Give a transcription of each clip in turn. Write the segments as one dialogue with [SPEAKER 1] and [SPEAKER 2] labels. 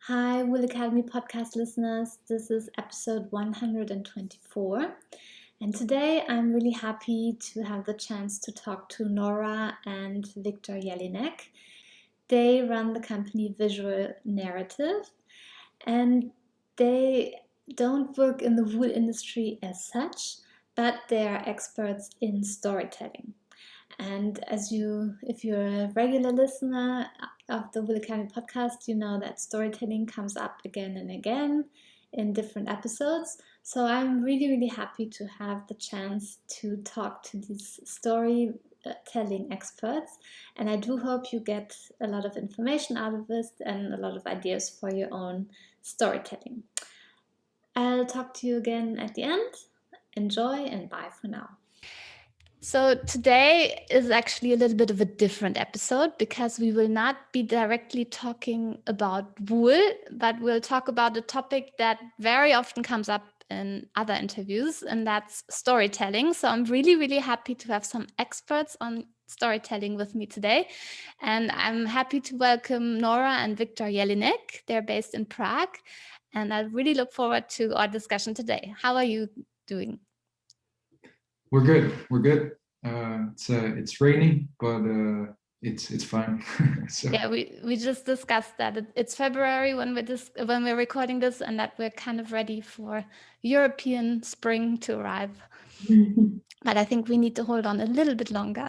[SPEAKER 1] Hi, Will Academy podcast listeners. This is episode 124. And today I'm really happy to have the chance to talk to Nora and Viktor Jelinek. They run the company Visual Narative, and they don't work in the wool industry as such, but they are experts in storytelling. And if you're a regular listener of the Will Academy podcast, you know that storytelling comes up again and again in different episodes. So I'm really, really happy to have the chance to talk to these storytelling experts. And I do hope you get a lot of information out of this and a lot of ideas for your own storytelling. I'll talk to you again at the end. Enjoy and bye for now. So today is actually a little bit of a different episode because we will not be directly talking about wool, but we'll talk about a topic that very often comes up in other interviews, and that's storytelling. So I'm really, really happy to have some experts on storytelling with me today. And I'm happy to welcome Nora and Viktor Jelinek. They're based in Prague. And I really look forward to our discussion today. How are you doing?
[SPEAKER 2] We're good. It's raining, but it's fine.
[SPEAKER 1] So. Yeah, we just discussed that it's February when we're recording this, and that we're kind of ready for European spring to arrive. But I think we need to hold on a little bit longer.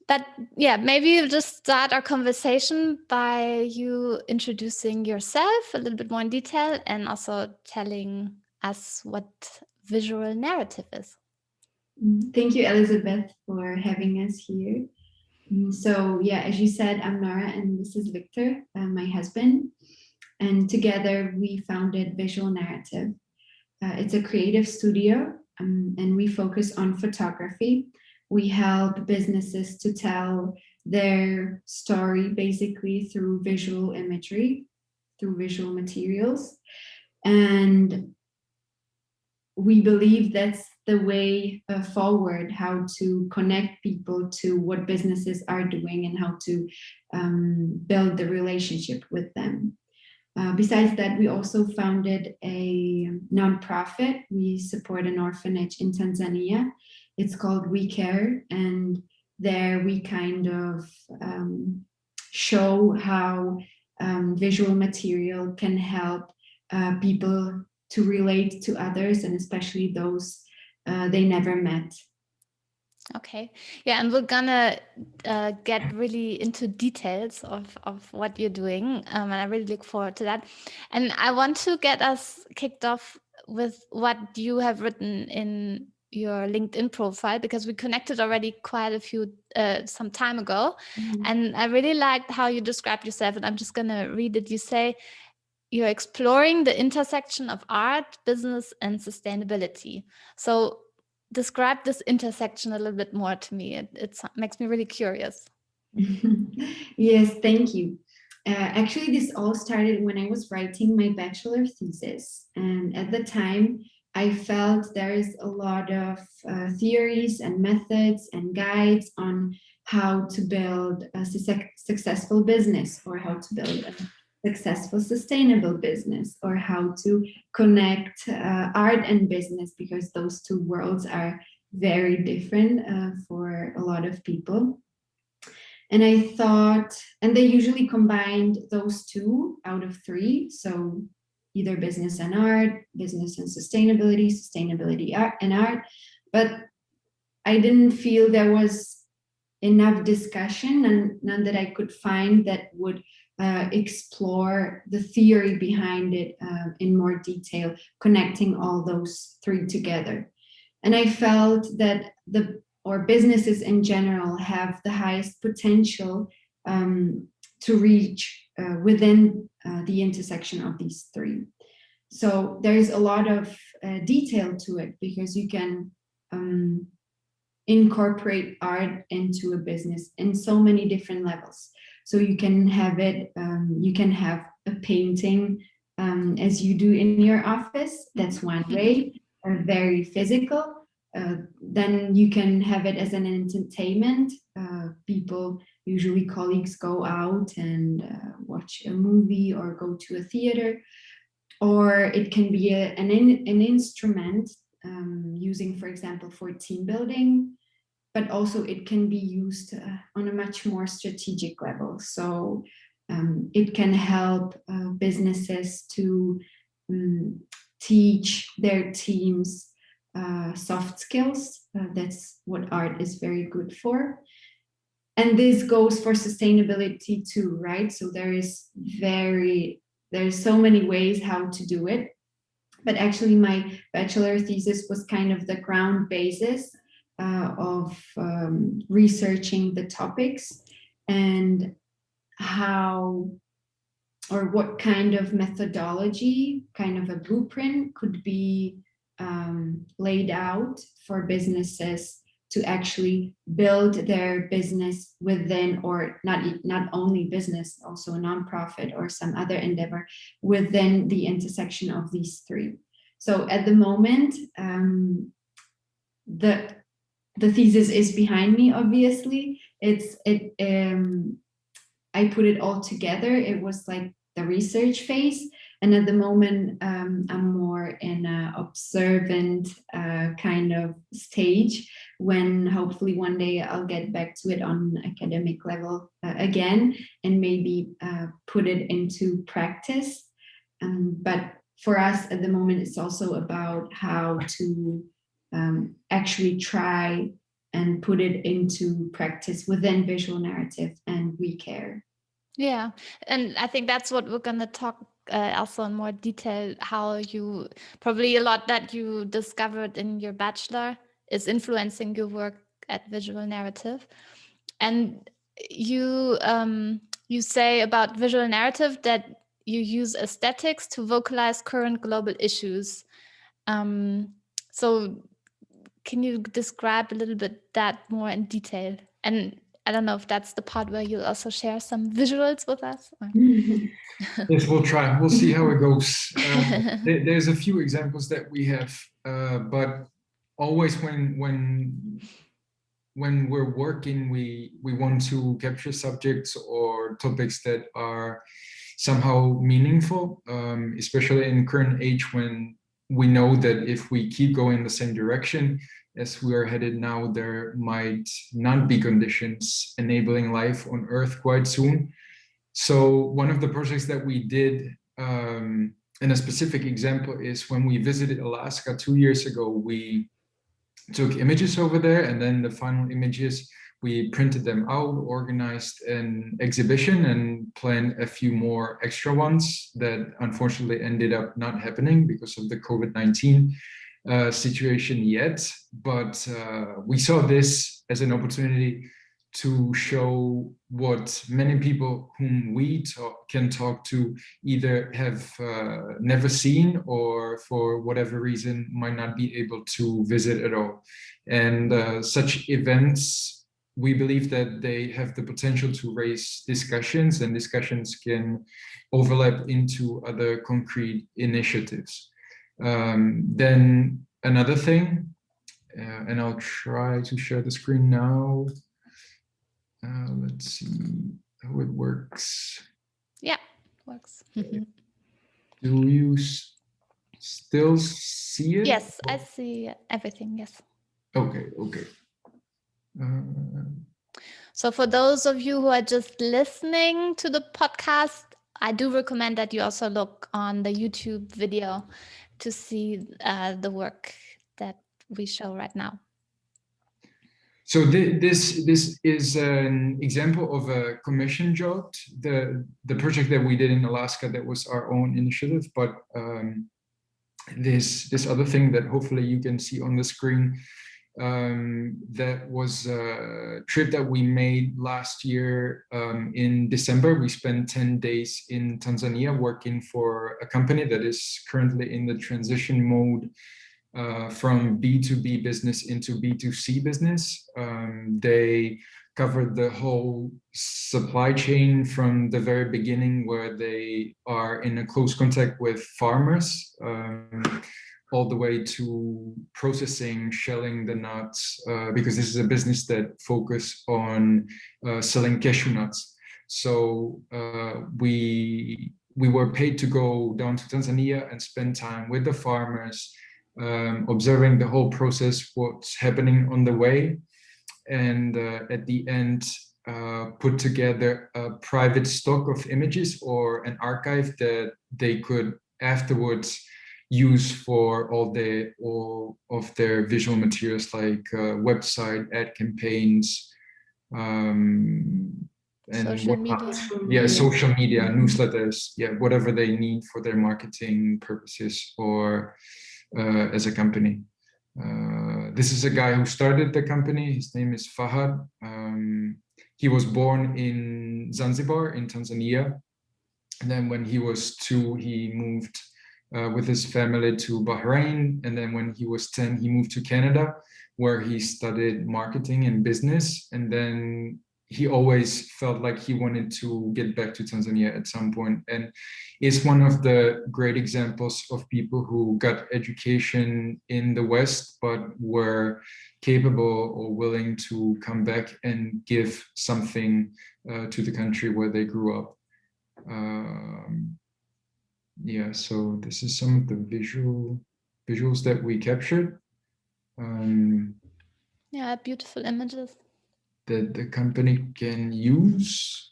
[SPEAKER 1] But yeah, maybe you'll just start our conversation by you introducing yourself a little bit more in detail and also telling us what visual narrative is.
[SPEAKER 3] Thank you, Elizabeth, for having us here. So yeah, as you said, I'm Nora and this is Viktor, my husband. And together we founded Visual Narative. It's a creative studio and we focus on photography. We help businesses to tell their story basically through visual imagery, through visual materials. And we believe that's the way forward, how to connect people to what businesses are doing and how to build the relationship with them. Besides that, we also founded a nonprofit. We support an orphanage in Tanzania. It's called We Care, and there we kind of show how visual material can help people to relate to others, and especially those they never met.
[SPEAKER 1] Okay. Yeah, and we're gonna get really into details of what you're doing, and I really look forward to that. And I want to get us kicked off with what you have written in your LinkedIn profile, because we connected already quite a few some time ago. And I really liked how you described yourself, and I'm just gonna read it. You say, you're exploring the intersection of art, business, and sustainability. So describe this intersection a little bit more to me. It makes me really curious.
[SPEAKER 3] Yes, thank you. Actually, this all started when I was writing my bachelor thesis. And at the time, I felt there is a lot of theories and methods and guides on how to build a successful business, or how to build a successful sustainable business, or how to connect art and business, because those two worlds are very different for a lot of people. And I thought, and they usually combined those two out of three. So either business and art, business and sustainability, sustainability and art. But I didn't feel there was enough discussion, and none that I could find that would explore the theory behind it in more detail, connecting all those three together. And I felt that businesses in general have the highest potential to reach within the intersection of these three. So there's a lot of detail to it, because you can incorporate art into a business in so many different levels. So you can have it, you can have a painting as you do in your office. That's one way, very physical. Then you can have it as an entertainment. People usually colleagues go out and watch a movie or go to a theater, or it can be an instrument using, for example, for team building, but also it can be used on a much more strategic level. So it can help businesses to teach their teams soft skills. That's what art is very good for. And this goes for sustainability too, right? So there's so many ways how to do it. But actually my bachelor thesis was kind of the ground basis of researching the topics and how or what kind of methodology, kind of a blueprint could be laid out for businesses to actually build their business within, or not only business, also a nonprofit or some other endeavor within the intersection of these three. So at the moment, the thesis is behind me, obviously. I put it all together. It was like the research phase. And at the moment, I'm more in an observant kind of stage, when hopefully one day I'll get back to it on academic level again, and maybe put it into practice. But for us at the moment, it's also about how to actually try and put it into practice within Visual Narative and We Care.
[SPEAKER 1] Yeah, and I think that's what we're going to talk also in more detail, how you probably a lot that you discovered in your bachelor is influencing your work at Visual Narrative. And you say about Visual Narrative that you use aesthetics to vocalize current global issues. So can you describe a little bit that more in detail? And I don't know if that's the part where you'll also share some visuals with us.
[SPEAKER 2] Yes, we'll try. We'll see how it goes. There's a few examples that we have, but always when we're working, we want to capture subjects or topics that are somehow meaningful, especially in current age, when we know that if we keep going the same direction as we are headed now, there might not be conditions enabling life on Earth quite soon. So one of the projects that we did, and a specific example, is when we visited Alaska 2 years ago. We took images over there, and then the final images, we printed them out, organized an exhibition, and planned a few more extra ones that unfortunately ended up not happening because of the COVID-19 situation yet. But we saw this as an opportunity to show what many people whom we can talk to either have never seen, or for whatever reason might not be able to visit at all. And such events, we believe that they have the potential to raise discussions, and discussions can overlap into other concrete initiatives. Then another thing, and I'll try to share the screen now. Let's see how it works.
[SPEAKER 1] Yeah, works.
[SPEAKER 2] Do you still see it?
[SPEAKER 1] Yes, I see everything. Yes.
[SPEAKER 2] Okay.
[SPEAKER 1] So for those of you who are just listening to the podcast, I do recommend that you also look on the YouTube video to see the work that we show right now.
[SPEAKER 2] So this is an example of a commission job. The project that we did in Alaska, that was our own initiative, but this other thing that hopefully you can see on the screen, that was a trip that we made last year in December. We spent 10 days in Tanzania working for a company that is currently in the transition mode from B2B business into B2C business. They covered the whole supply chain from the very beginning, where they are in a close contact with farmers, all the way to processing, shelling the nuts, because this is a business that focus on selling cashew nuts. So we were paid to go down to Tanzania and spend time with the farmers, observing the whole process, what's happening on the way, and at the end put together a private stock of images or an archive that they could afterwards use for all of their visual materials, like website, ad campaigns, and
[SPEAKER 1] social media.
[SPEAKER 2] Yeah, social media, newsletters, yeah, whatever they need for their marketing purposes or as a company. This is a guy who started the company. His name is Fahad. He was born in Zanzibar in Tanzania. And then when he was 2, he moved with his family to Bahrain. And then when he was 10, he moved to Canada, where he studied marketing and business. And then he always felt like he wanted to get back to Tanzania at some point, and is one of the great examples of people who got education in the West, but were capable or willing to come back and give something to the country where they grew up. Yeah, so this is some of the visuals that we captured.
[SPEAKER 1] Yeah, beautiful images
[SPEAKER 2] that the company can use.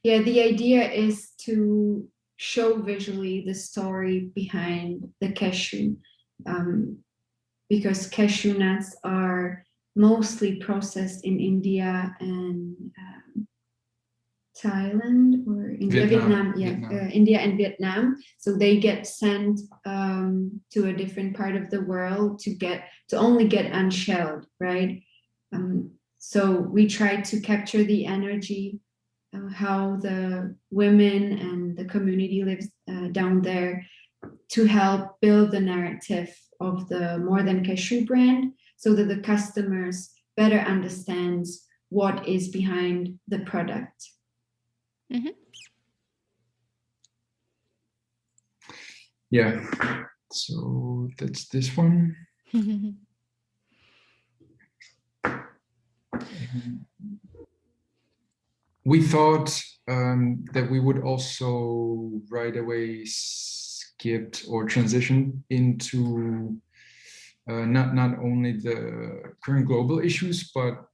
[SPEAKER 3] Yeah, the idea is to show visually the story behind the cashew, because cashew nuts are mostly processed in India and Thailand or India, Vietnam. India and Vietnam. So they get sent to a different part of the world to only get unshelled, right? So we try to capture the energy, how the women and the community lives down there, to help build the narrative of the More Than Cashew brand, so that the customers better understands what is behind the product.
[SPEAKER 1] Mm-hmm.
[SPEAKER 2] Yeah, so that's this one. We thought that we would also right away skip or transition into not only the current global issues, but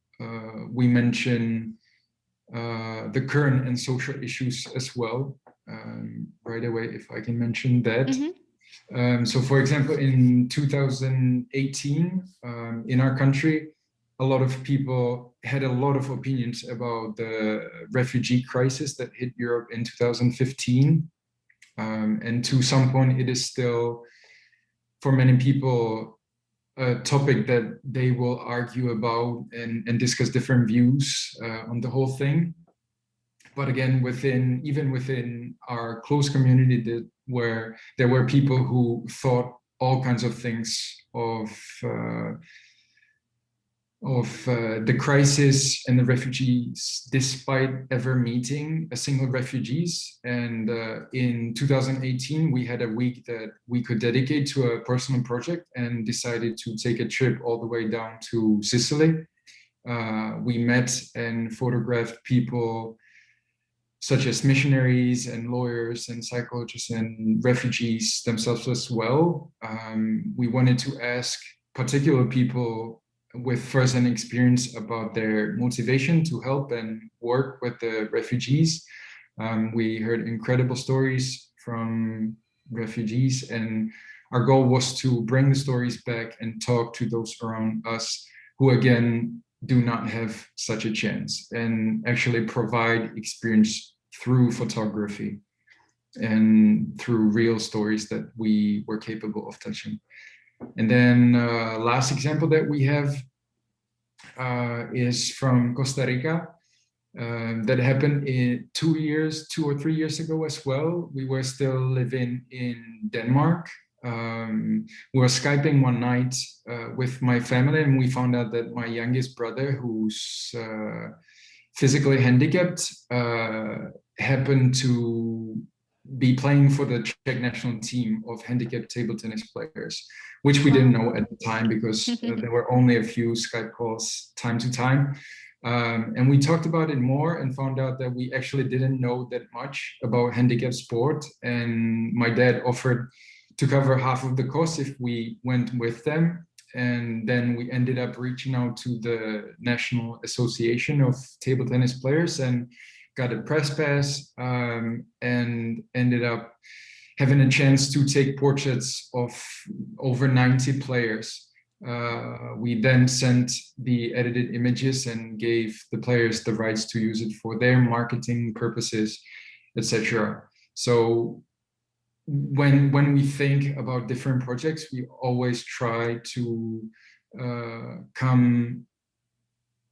[SPEAKER 2] we mention the current and social issues as well. Right away, if I can mention that. Mm-hmm. So for example, in 2018, in our country, a lot of people had a lot of opinions about the refugee crisis that hit Europe in 2015. And to some point, it is still, for many people, a topic that they will argue about and discuss different views on the whole thing. But again, even within our close community, where there were people who thought all kinds of things of the crisis and the refugees, despite ever meeting a single refugees. And in 2018, we had a week that we could dedicate to a personal project and decided to take a trip all the way down to Sicily. We met and photographed people such as missionaries and lawyers and psychologists and refugees themselves as well. We wanted to ask particular people with first-hand experience about their motivation to help and work with the refugees. We heard incredible stories from refugees, and our goal was to bring the stories back and talk to those around us who, again, do not have such a chance, and actually provide experience through photography and through real stories that we were capable of touching. And then last example that we have is from Costa Rica. That happened in 2 or 3 years ago as well. We were still living in Denmark. We were Skyping one night with my family, and we found out that my youngest brother, who's physically handicapped, happened to be playing for the Czech national team of handicapped table tennis players, which we didn't know at the time because there were only a few Skype calls time to time. And we talked about it more and found out that we actually didn't know that much about handicap sport. And my dad offered to cover half of the cost if we went with them. And then we ended up reaching out to the National Association of Table Tennis Players and got a press pass, and ended up having a chance to take portraits of over 90 players. We then sent the edited images and gave the players the rights to use it for their marketing purposes, etc. So when we think about different projects, we always try to come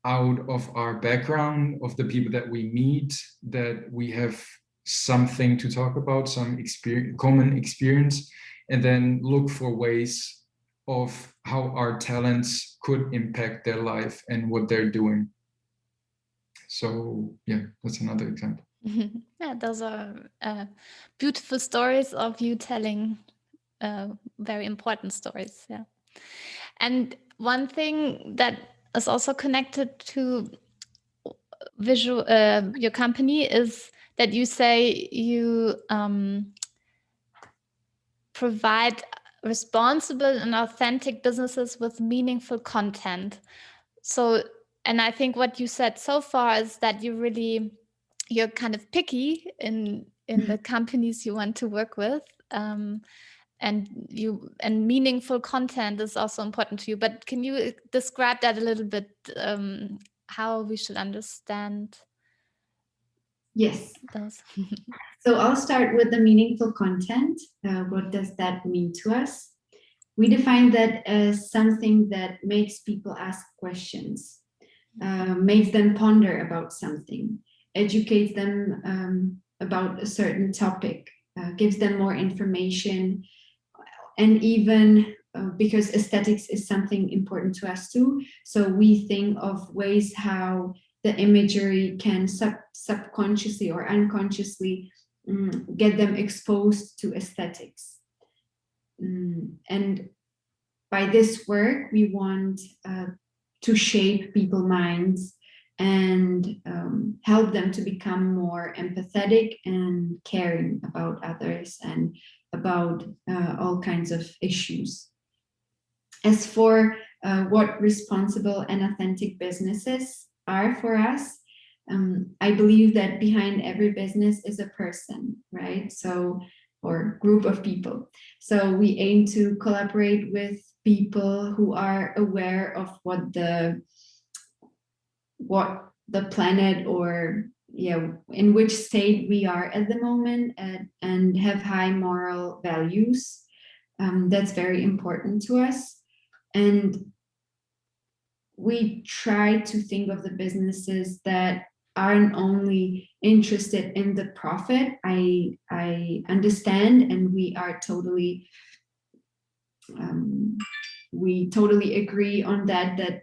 [SPEAKER 2] out of our background, of the people that we meet, that we have something to talk about, some common experience, and then look for ways of how our talents could impact their life and what they're doing. So yeah, that's another example.
[SPEAKER 1] Yeah, those are beautiful stories of you telling very important stories. Yeah. And one thing that is also connected to visual your company is that you say you provide responsible and authentic businesses with meaningful content. So, and I think what you said so far is that you're kind of picky in the companies you want to work with. And meaningful content is also important to you. But can you describe that a little bit, how we should understand?
[SPEAKER 3] Yes.
[SPEAKER 1] Those?
[SPEAKER 3] So I'll start with the meaningful content. What does that mean to us? We define that as something that makes people ask questions, makes them ponder about something, educates them about a certain topic, gives them more information, and even because aesthetics is something important to us too. So we think of ways how the imagery can subconsciously or unconsciously get them exposed to aesthetics. And by this work, we want to shape people's minds and help them to become more empathetic and caring about others and about all kinds of issues. As for what responsible and authentic businesses are for us, I believe that behind every business is a person, right? So, or group of people. So we aim to collaborate with people who are aware of what the planet, or in which state we are at the moment, and have high moral values. That's very important to us. And we try to think of the businesses that aren't only interested in the profit. I understand, and we totally agree on that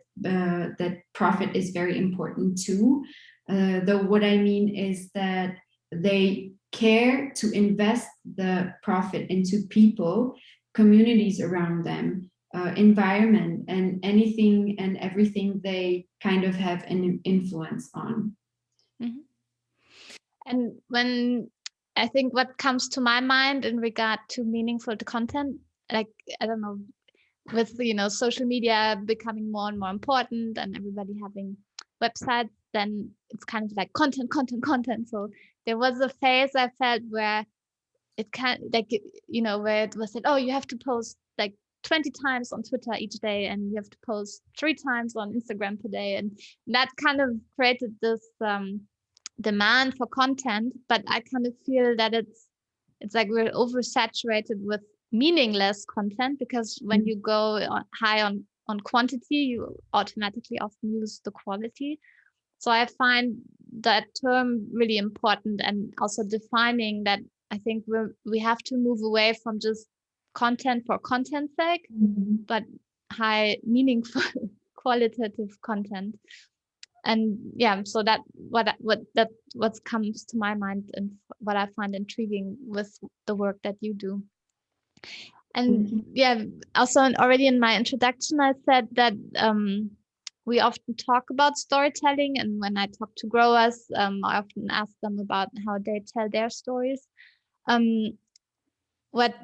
[SPEAKER 3] profit is very important too. Though what I mean is that they care to invest the profit into people, communities around them, environment, and anything and everything they kind of have an influence on.
[SPEAKER 1] Mm-hmm. And when I think what comes to my mind in regard to meaningful content, like, I don't know, with social media becoming more and more important and everybody having websites, then it's kind of like content. So there was a phase I felt where it where it was said, oh, you have to post like 20 times on Twitter each day, and you have to post 3 times on Instagram per day, and that kind of created this demand for content. But I kind of feel that it's like we're oversaturated with meaningless content, because when you go high on quantity, you automatically often use the quality. So I find that term really important, and also defining that I think we have to move away from just content for content's sake, but high meaningful qualitative content. And yeah, so that what comes to my mind and what I find intriguing with the work that you do. And yeah, also already in my introduction, I said that we often talk about storytelling, and when I talk to growers, I often ask them about how they tell their stories. Um, but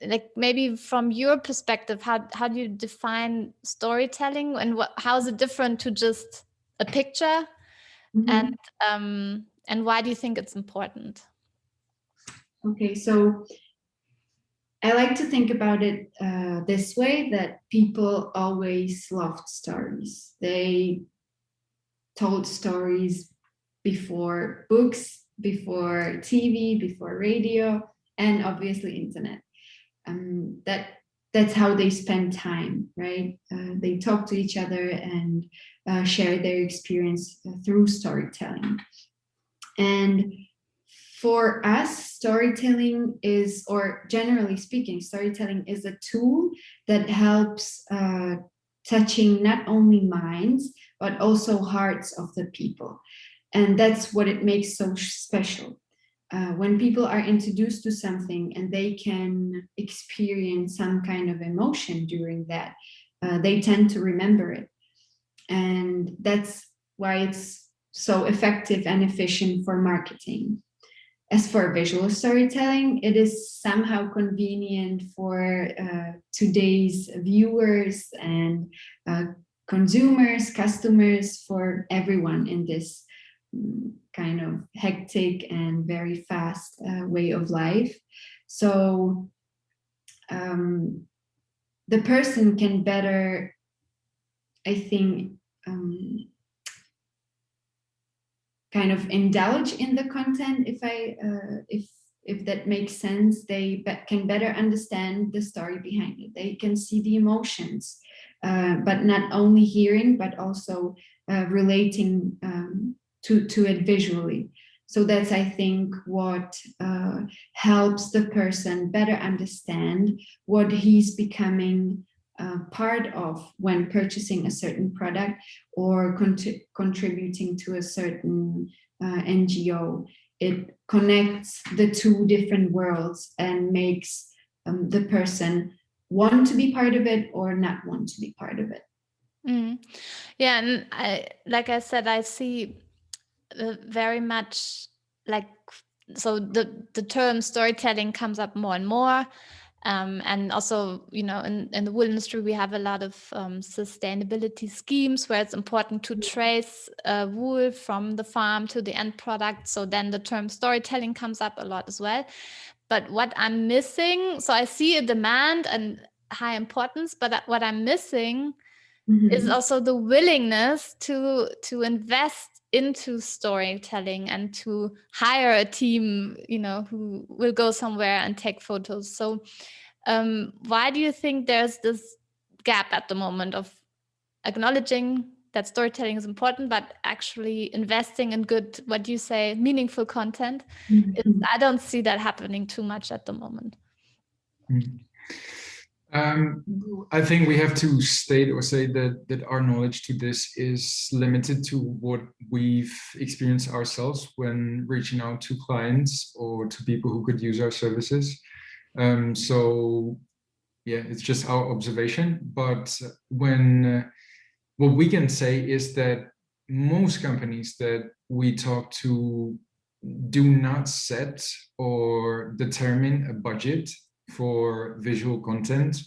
[SPEAKER 1] like maybe from your perspective, how do you define storytelling, and how is it different to just a picture,
[SPEAKER 3] Mhm.
[SPEAKER 1] and why do you think it's important?
[SPEAKER 3] Okay, so I like to think about it this way, that people always loved stories. They told stories before books, before TV, before radio, and obviously internet. That's how they spend time, right? They talk to each other and share their experience through storytelling. And for us, storytelling is, or generally speaking, storytelling is a tool that helps touching not only minds, but also hearts of the people. And that's what it makes so special. When people are introduced to something and they can experience some kind of emotion during that, they tend to remember it. And that's why it's so effective and efficient for marketing. As for visual storytelling, it is somehow convenient for today's viewers and consumers, customers, for everyone in this kind of hectic and very fast way of life. So the person can better, I think, kind of indulge in the content. If that makes sense, they can better understand the story behind it. They can see the emotions, but not only hearing, but also relating to it visually. So that's, I think, what helps the person better understand what he's becoming part of when purchasing a certain product or contributing to a certain NGO. It connects the two different worlds and makes the person want to be part of it or not want to be part of it.
[SPEAKER 1] Yeah, and like I said, I see very much like, so the term storytelling comes up more and more. And also, in the wool industry, we have a lot of sustainability schemes where it's important to trace wool from the farm to the end product. So then the term storytelling comes up a lot as well. But what I'm missing, so I see a demand and high importance, but what I'm missing is also the willingness to invest into storytelling and to hire a team, who will go somewhere and take photos. So why do you think there's this gap at the moment of acknowledging that storytelling is important, but actually investing in good, what do you say, meaningful content? I don't see that happening too much at the moment.
[SPEAKER 2] I think we have to state or say that our knowledge to this is limited to what we've experienced ourselves when reaching out to clients or to people who could use our services. So yeah, it's just our observation. But what we can say is that most companies that we talk to do not set or determine a budget for visual content.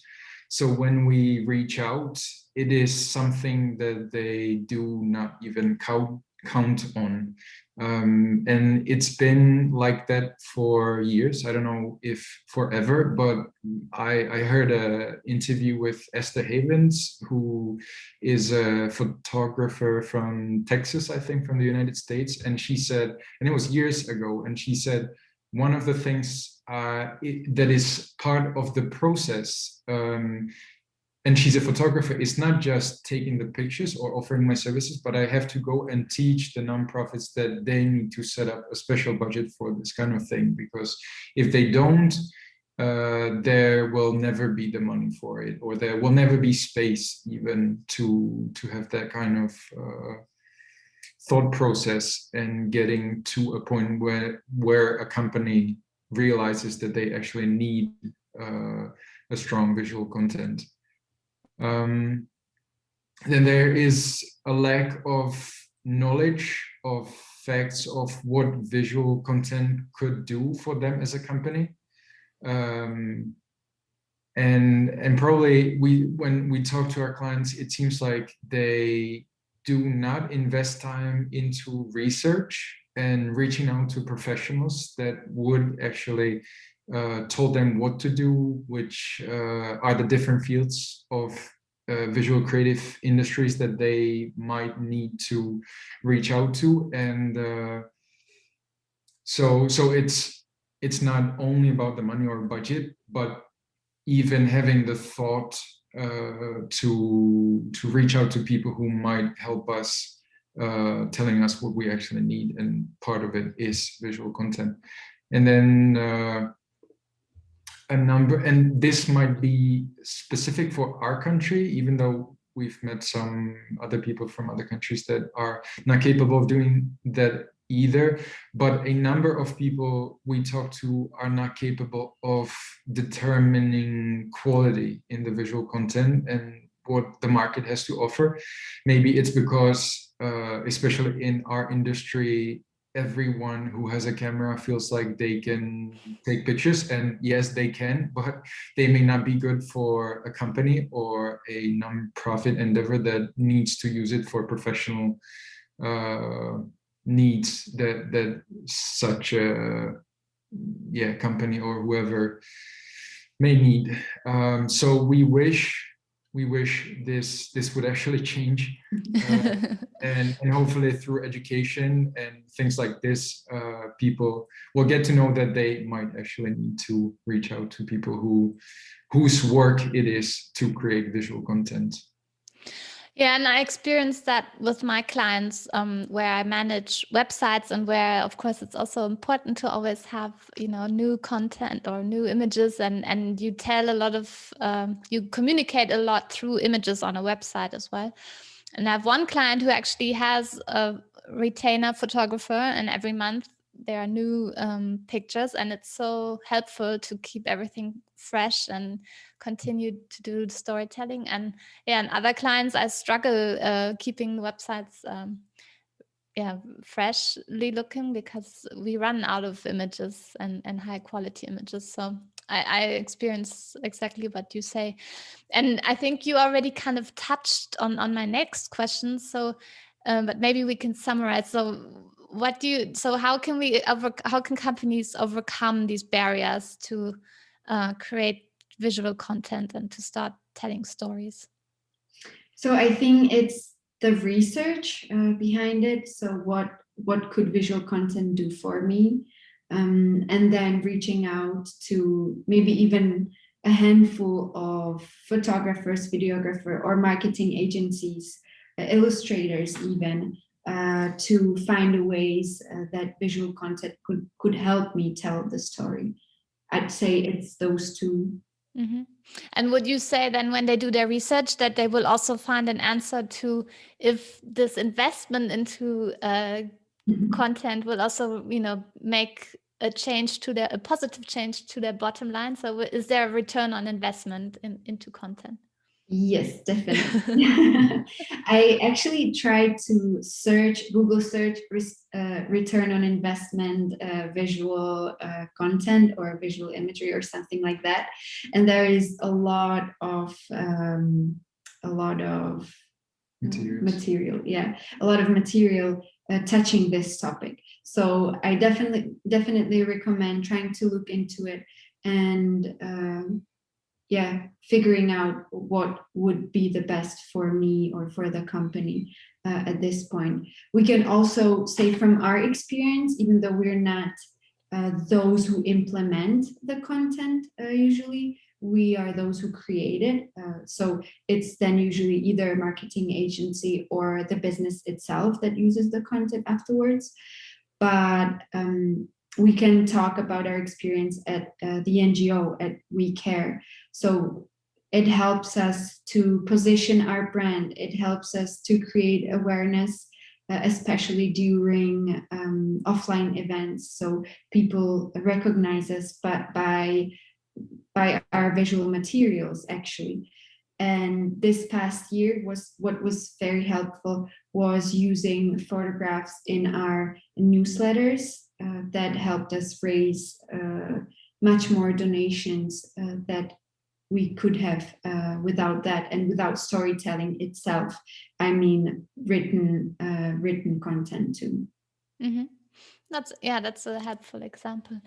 [SPEAKER 2] So when we reach out, it is something that they do not even count on. And it's been like that for years. I don't know if forever, but I heard an interview with Esther Havens, who is a photographer from Texas, I think, from the United States. And she said, and it was years ago, and she said, one of the things that is part of the process, and she's a photographer, is not just taking the pictures or offering my services, but I have to go and teach the nonprofits that they need to set up a special budget for this kind of thing, because if they don't, there will never be the money for it, or there will never be space even to have that kind of thought process and getting to a point where a company realizes that they actually need a strong visual content. Then there is a lack of knowledge of facts of what visual content could do for them as a company. And probably when we talk to our clients, it seems like they do not invest time into research and reaching out to professionals that would actually told them what to do, which are the different fields of visual creative industries that they might need to reach out to. And so it's not only about the money or budget, but even having the thought to reach out to people who might help us, telling us what we actually need, and part of it is visual content. And then a number, and this might be specific for our country, even though we've met some other people from other countries that are not capable of doing that either, but a number of people we talk to are not capable of determining quality in the visual content and what the market has to offer. Maybe it's because, especially in our industry, everyone who has a camera feels like they can take pictures, and yes, they can, but they may not be good for a company or a non-profit endeavor that needs to use it for professional needs that such a company or whoever may need. So we wish this would actually change, and hopefully through education and things like this, people will get to know that they might actually need to reach out to people whose work it is to create visual content.
[SPEAKER 1] Yeah, and I experienced that with my clients, where I manage websites, and where, of course, it's also important to always have, new content or new images, and you tell a lot of, you communicate a lot through images on a website as well. And I have one client who actually has a retainer photographer, and every month there are new pictures, and it's so helpful to keep everything fresh and continue to do storytelling. And other clients, I struggle keeping websites freshly looking, because we run out of images and high quality images. So I experience exactly what you say. And I think you already kind of touched on my next question. So, but maybe we can summarize. So how can companies overcome these barriers to create visual content and to start telling stories?
[SPEAKER 3] So I think it's the research behind it. So what could visual content do for me? And then reaching out to maybe even a handful of photographers, videographer, or marketing agencies, illustrators even, to find ways that visual content could help me tell the story. I'd say it's those two.
[SPEAKER 1] Mm-hmm. And would you say then, when they do their research, that they will also find an answer to if this investment into content will also, make a positive change to their bottom line? So is there a return on investment into content?
[SPEAKER 3] Yes, definitely. I actually tried to Google search return on investment, visual content or visual imagery or something like that. And there is a lot of material. Yeah, a lot of material touching this topic. So I definitely recommend trying to look into it and figuring out what would be the best for me or for the company at this point. We can also say from our experience, even though we're not those who implement the content usually, we are those who create it. So it's then usually either a marketing agency or the business itself that uses the content afterwards. But we can talk about our experience at the NGO at We Care. So it helps us to position our brand. It helps us to create awareness, especially during offline events. So people recognize us by our visual materials, actually. And this past year what was very helpful was using photographs in our newsletters that helped us raise much more donations that we could have without that, and without storytelling itself. I mean, written content too.
[SPEAKER 1] Mm-hmm. That's a helpful example.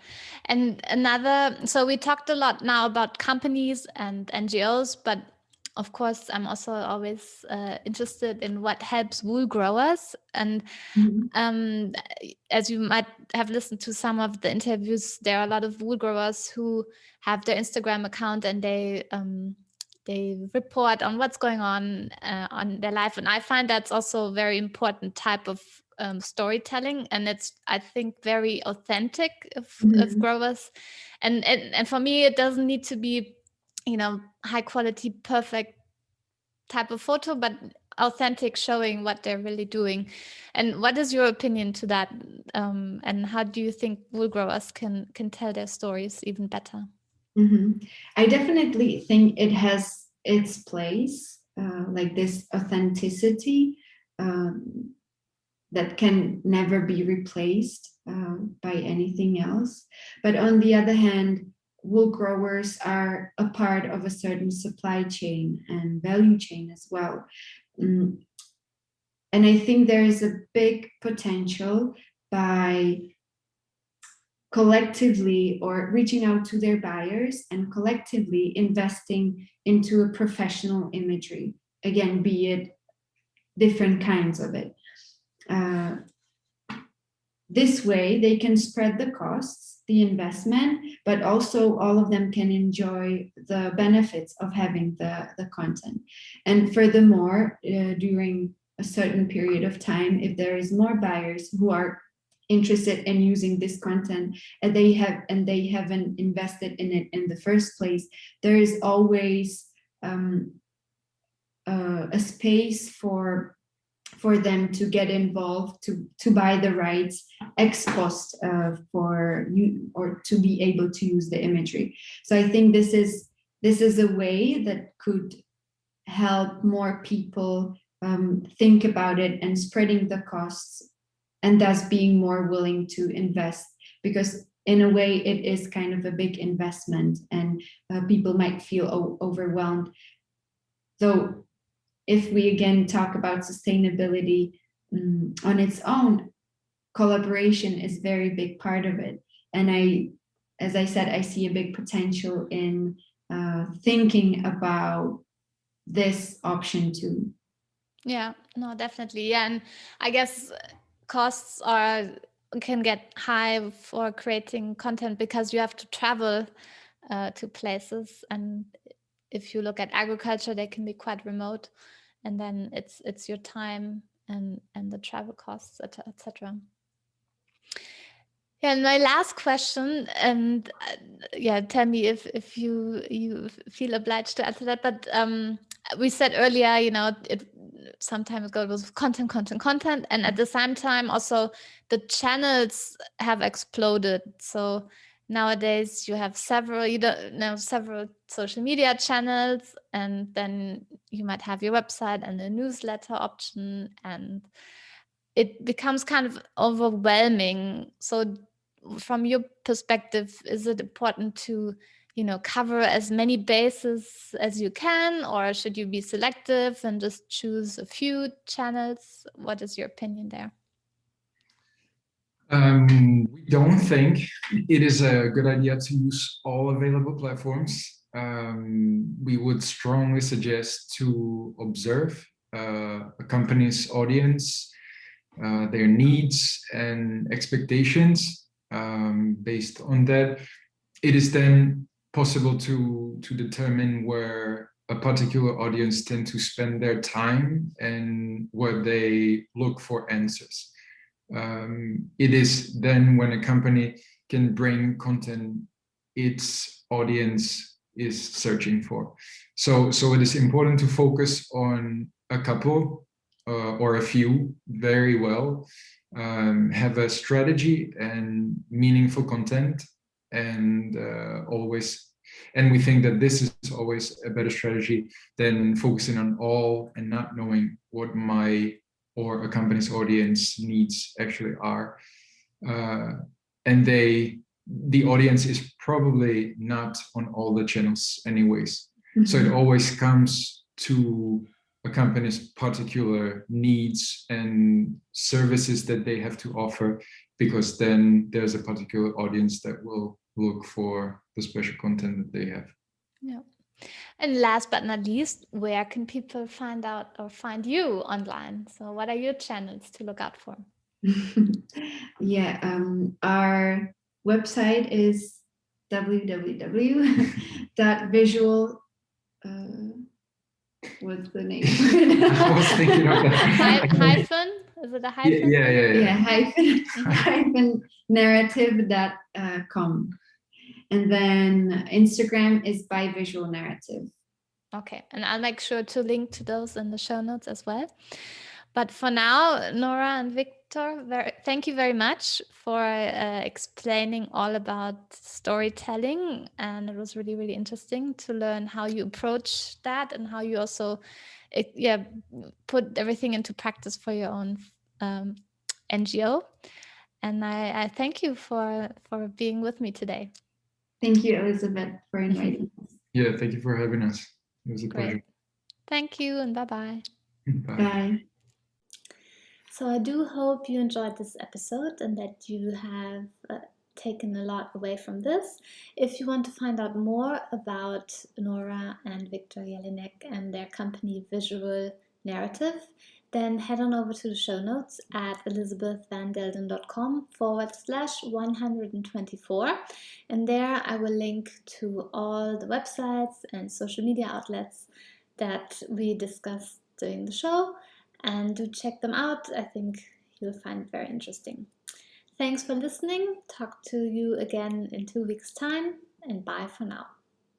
[SPEAKER 1] And another, so we talked a lot now about companies and NGOs, but of course, I'm also always interested in what helps wool growers. And as you might have listened to some of the interviews, there are a lot of wool growers who have their Instagram account, and they report on what's going on their life. And I find that's also a very important type of storytelling, and it's, I think, very authentic of growers. And for me, it doesn't need to be, high quality, perfect type of photo, but authentic, showing what they're really doing. And what is your opinion to that? And how do you think wool growers can tell their stories even better?
[SPEAKER 3] I definitely think it has its place, like this authenticity that can never be replaced by anything else. But on the other hand, wool growers are a part of a certain supply chain and value chain as well. And I think there is a big potential by collectively, or reaching out to their buyers and collectively investing into a professional imagery. Again, be it different kinds of it. This way, they can spread the costs, the investment, but also all of them can enjoy the benefits of having the content. And furthermore, during a certain period of time, if there is more buyers who are interested in using this content and they haven't invested in it in the first place, there is always a space for them to get involved, to buy the rights ex post for you, or to be able to use the imagery. So I think this is a way that could help more people think about it and spreading the costs, and thus being more willing to invest, because in a way it is kind of a big investment, and people might feel overwhelmed. So if we again talk about sustainability on its own, collaboration is a very big part of it. And as I said, I see a big potential in thinking about this option too.
[SPEAKER 1] Yeah, no, definitely. Yeah, and I guess costs can get high for creating content because you have to travel to places, and if you look at agriculture, they can be quite remote, and then it's your time and the travel costs, etc. Yeah, and my last question, and tell me if you feel obliged to answer that. But we said earlier, some time ago it was content, and at the same time also the channels have exploded. So nowadays you have several social media channels, and then you might have your website and a newsletter option, and it becomes kind of overwhelming. So from your perspective, is it important to cover as many bases as you can, or should you be selective and just choose a few channels? What is your opinion there?
[SPEAKER 2] We don't think it is a good idea to use all available platforms. We would strongly suggest to observe a company's audience, their needs and expectations. Based on that, it is then possible to determine where a particular audience tend to spend their time and where they look for answers. It is then when a company can bring content its audience is searching for. So it is important to focus on a couple or a few very well, have a strategy and meaningful content, and we think that this is always a better strategy than focusing on all and not knowing what my or a company's audience needs actually are. And the audience is probably not on all the channels anyways. Mm-hmm. So it always comes to a company's particular needs and services that they have to offer, because then there's a particular audience that will look for the special content that they have.
[SPEAKER 1] Yeah. And last but not least, where can people find out or find you online? So what are your channels to look out for?
[SPEAKER 3] Yeah, our website is www.visual. What's the name?
[SPEAKER 2] I was thinking of that.
[SPEAKER 1] Hyphen? Is it a hyphen?
[SPEAKER 3] Yeah. Hyphen narrative.com. And then Instagram is by Visual Narative.
[SPEAKER 1] Okay, and I'll make sure to link to those in the show notes as well. But for now, Nora and Viktor, thank you very much for explaining all about storytelling. And it was really, really interesting to learn how you approach that and how you also put everything into practice for your own NGO. And I thank you for being with me today.
[SPEAKER 3] Thank you, Elizabeth, for inviting us.
[SPEAKER 2] Yeah, thank you for having us. It was a pleasure.
[SPEAKER 1] Thank you, and bye-bye.
[SPEAKER 3] Bye.
[SPEAKER 1] So I do hope you enjoyed this episode and that you have taken a lot away from this. If you want to find out more about Nora and Viktor Jelinek and their company Visual Narative, then head on over to the show notes at elizabethvandelden.com/124. And there I will link to all the websites and social media outlets that we discussed during the show. And do check them out. I think you'll find it very interesting. Thanks for listening. Talk to you again in 2 weeks' time, and bye for now.